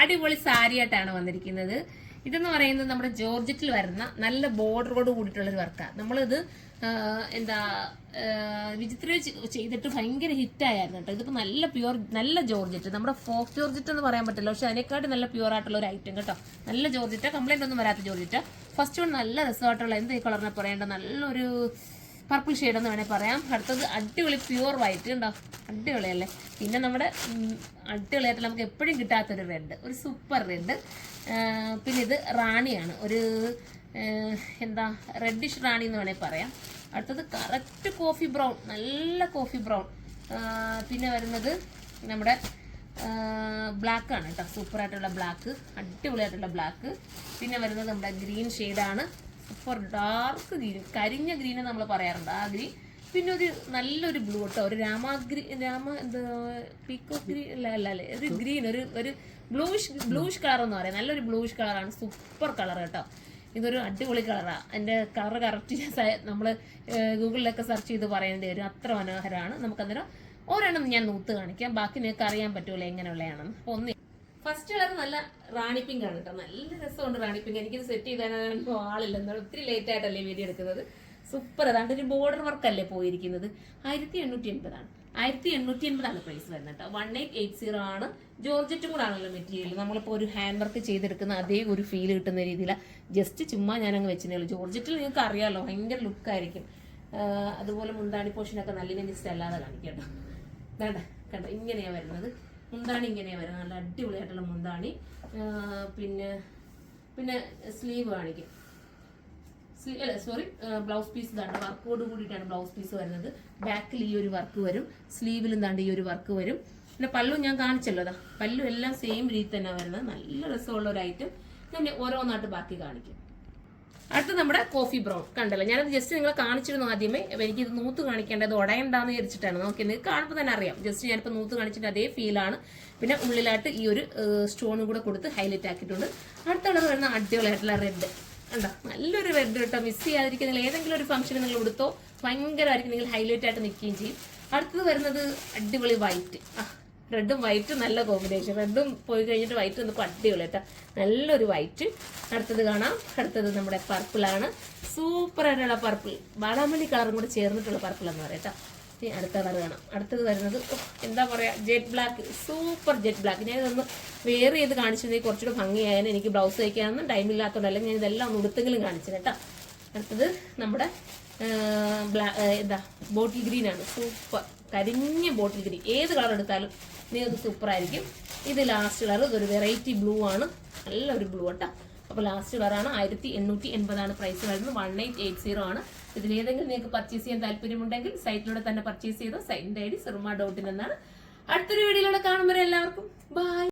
അടിപൊളി സാരിയായിട്ടാണ് വന്നിരിക്കുന്നത്. ഇതെന്ന് പറയുന്നത് നമ്മുടെ ജോർജറ്റിൽ വരുന്ന നല്ല ബോർഡറോട് കൂടിയിട്ടുള്ളൊരു വർക്കാണ്. നമ്മളിത് എന്താ വിചിത്ര ചെയ്തിട്ട് ഭയങ്കര ഹിറ്റായിരുന്നു കേട്ടോ. ഇതിപ്പോൾ നല്ല പ്യുവർ നല്ല ജോർജറ്റ്, നമ്മുടെ ഫോക്ക് ജോർജറ്റ് എന്ന് പറയാൻ പറ്റില്ല, പക്ഷെ അതിനെക്കാട്ടും നല്ല പ്യുവർ ആയിട്ടുള്ള ഒരു ഐറ്റം കേട്ടോ. നല്ല ജോർജറ്റ്, കംപ്ലൈന്റ് ഒന്നും വരാത്ത ജോർജറ്റ്. ഫസ്റ്റ് വൺ നല്ല രസമായിട്ടുള്ള എന്ത് ഈ കളറിനെ പറയേണ്ട നല്ലൊരു പർപ്പിൾ ഷെയ്ഡ് എന്ന് വേണേൽ പറയാം. അടുത്തത് അടിപൊളി പ്യുവർ വൈറ്റ് ഉണ്ടോ, അടിപൊളിയല്ലേ. പിന്നെ നമ്മുടെ അടിപൊളിയായിട്ട് നമുക്ക് എപ്പോഴും കിട്ടാത്തൊരു റെഡ്, ഒരു സൂപ്പർ റെഡ്. പിന്നെ ഇത് റാണിയാണ്, ഒരു എന്താ റെഡിഷ് റാണി എന്ന് വേണേൽ പറയാം. അടുത്തത് കറക്റ്റ് കോഫി ബ്രൗൺ, നല്ല കോഫി ബ്രൗൺ. പിന്നെ വരുന്നത് നമ്മുടെ ബ്ലാക്ക് ആണ് കേട്ടോ, സൂപ്പറായിട്ടുള്ള ബ്ലാക്ക്, അടിപൊളിയായിട്ടുള്ള ബ്ലാക്ക്. പിന്നെ വരുന്നത് നമ്മുടെ ഗ്രീൻ ഷെയ്ഡാണ്, സൂപ്പർ ഡാർക്ക് ഗ്രീൻ, കരിഞ്ഞ ഗ്രീൻ നമ്മൾ പറയാറുണ്ട് ആ ഗ്രീൻ. പിന്നെ ഒരു നല്ലൊരു ബ്ലൂ കേട്ടോ, ഒരു എന്താ പീക്കോ ഗ്രീൻ അല്ലേ, ഒരു ഗ്രീൻ, ഒരു ബ്ലൂഷ് കളർ എന്ന് പറയാം. നല്ലൊരു ബ്ലൂഷ് കളറാണ്, സൂപ്പർ കളർ കേട്ടോ. ഇതൊരു അടിപൊളി കളറാണ്. എൻ്റെ കളർ കറക്റ്റ് നമ്മൾ ഗൂഗിളിലൊക്കെ സെർച്ച് ചെയ്ത് പറയേണ്ടി വരും, അത്ര മനോഹരമാണ്. നമുക്കന്നേരം ഒരെണ്ണം ഞാൻ നൂത്ത് കാണിക്കാം, ബാക്കി നിങ്ങൾക്ക് അറിയാൻ പറ്റുമല്ലോ എങ്ങനെയുള്ളതാണെന്ന്. അപ്പോൾ ഫസ്റ്റ് കളർ നല്ല റാണി പിങ്ക് ആണ് കേട്ടോ, നല്ല രസമുണ്ട് റാണി പിങ്ക്. എനിക്കിത് സെറ്റ് ചെയ്താൽ ആളില്ല, എന്നാലും ഒത്തിരി ലേറ്റ് ആയിട്ടല്ലേ വീഡിയോ എടുക്കുന്നത്. സൂപ്പർ, അതാണ്ട് ഒരു ബോർഡർ വർക്കല്ലേ പോയിരിക്കുന്നത്. 1880 ആണ്, 1880 പ്രൈസ് വരുന്നത് കേട്ടോ. 1880 ആണ്. ജോർജറ്റും കൂടെ ആണല്ലോ മെറ്റീരിയൽ. നമ്മളിപ്പോൾ ഒരു ഹാൻഡ് വർക്ക് ചെയ്തെടുക്കുന്ന അതേ ഒരു ഫീൽ കിട്ടുന്ന രീതിയിലാണ്. ജസ്റ്റ് ചുമ്മാ ഞാനങ്ങ് വെച്ചേ ഉള്ളൂ. ജോർജറ്റിൽ നിങ്ങൾക്ക് അറിയാമല്ലോ, ഭയങ്കര ലുക്കായിരിക്കും. അതുപോലെ മുന്താണി പോർഷനൊക്കെ നല്ല ജസ്റ്റ് അല്ലാതെ കാണിക്കട്ടോ. വേണ്ട കണ്ടോ, ഇങ്ങനെയാണ് വരുന്നത് മുന്താണി, ഇങ്ങനെയാണ് വരുന്നത്, നല്ല അടിപൊളിയായിട്ടുള്ള മുന്താണി. പിന്നെ സ്ലീവ് കാണിക്കും, ബ്ലൗസ് പീസ് ഇതാണ്ട് വർക്കോട് കൂടിയിട്ടാണ് ബ്ലൗസ് പീസ് വരുന്നത്. ബാക്കിൽ ഈ ഒരു വർക്ക് വരും, സ്ലീവിലും താണ്ട് ഈ ഒരു വർക്ക് വരും. പിന്നെ പല്ലു ഞാൻ കാണിച്ചല്ലോ, അതാ പല്ലു എല്ലാം സെയിം രീതി തന്നെ വരുന്നത്. നല്ല രസമുള്ള ഒരു ഐറ്റം. ഞാൻ ഓരോന്നായിട്ട് ബാക്കി കാണിക്കും. അടുത്ത് നമ്മുടെ കോഫി ബ്രൗൺ കണ്ടല്ലോ, ഞാനത് ജസ്റ്റ് നിങ്ങളെ കാണിച്ചിരുന്നു ആദ്യമേ. എനിക്കിത് നൂത്ത് കാണിക്കേണ്ടത് ഉടയണ്ടാന്ന് വിചാരിച്ചിട്ടാണ്. നമുക്ക് നിങ്ങൾക്ക് കാണുമ്പോൾ തന്നെ അറിയാം, ജസ്റ്റ് ഞാനിപ്പോൾ നൂത്ത് കാണിച്ചിട്ട് അതേ ഫീലാണ്. പിന്നെ ഉള്ളിലായിട്ട് ഈ ഒരു സ്റ്റോണും കൂടെ കൊടുത്ത് ഹൈലൈറ്റ് ആക്കിയിട്ടുണ്ട്. അടുത്ത കളർ വരുന്ന അടിപൊളിയായിട്ടുള്ള റെഡ് ഉണ്ടോ, നല്ലൊരു റെഡ് കേട്ടോ. മിസ് ചെയ്യാതിരിക്കും, നിങ്ങൾ ഏതെങ്കിലും ഒരു ഫംഗ്ഷന് നിങ്ങൾ എടുത്തോ, ഭയങ്കരമായിരിക്കും, നിങ്ങൾ ഹൈലൈറ്റ് ആയിട്ട് നിൽക്കുകയും ചെയ്യും. അടുത്തത് വരുന്നത് അടിപൊളി വൈറ്റ്, റെഡും വൈറ്റും നല്ല കോമ്പിനേഷൻ. റെഡും പോയി കഴിഞ്ഞിട്ട് വൈറ്റ് വന്നപ്പോൾ അടിപൊളി കേട്ടോ, നല്ലൊരു വൈറ്റ്. അടുത്തത് കാണാം, അടുത്തത് നമ്മുടെ പർപ്പിളാണ്, സൂപ്പർ ആയിട്ടുള്ള പർപ്പിൾ, ബാടാമല്ലി കളറും കൂടെ ചേർന്നിട്ടുള്ള പർപ്പിൾ എന്ന് പറയാം കേട്ടോ. ഇനി അടുത്ത കളർ കാണാം. അടുത്തത് വരുന്നത് എന്താ പറയുക, jet black, super jet black. ഞാൻ ഇതൊന്ന് വേറെ ചെയ്ത് കാണിച്ചിരുന്നെങ്കിൽ കുറച്ചുകൂടെ ഭംഗിയായാലും. എനിക്ക് ബ്ലൗസ് തയ്ക്കാനൊന്നും ടൈമില്ലാത്തതുകൊണ്ട്, അല്ലെങ്കിൽ ഞാൻ ഇതെല്ലാം ഒന്ന് ഉടുത്തെങ്കിലും കാണിച്ചു കേട്ടോ. അടുത്തത് നമ്മുടെ എന്താ ബോട്ടിൽ ഗ്രീൻ ആണ്, സൂപ്പർ കരിഞ്ഞ ബോട്ടിൽ ഗ്രീൻ. ഏത് കളർ എടുത്താലും നിങ്ങൾക്ക് സൂപ്പർ ആയിരിക്കും. ഇത് ലാസ്റ്റ് കളർ, ഇതൊരു വെറൈറ്റി ബ്ലൂ ആണ്, നല്ലൊരു ബ്ലൂ കേട്ടോ. അപ്പോൾ ലാസ്റ്റ് കളറാണ്. 1880 പ്രൈസ് വരുന്നത്. 1880 ആണ്. ഇതിലേതെങ്കിലും നിങ്ങൾക്ക് പർച്ചേസ് ചെയ്യാൻ താല്പര്യമുണ്ടെങ്കിൽ സൈറ്റിലൂടെ തന്നെ പർച്ചേസ് ചെയ്തോ. സൈറ്റിന്റെ ID surma.in എന്നാണ്. അടുത്തൊരു വീഡിയോയിലൂടെ കാണുമ്പോൾ എല്ലാവർക്കും ബൈ.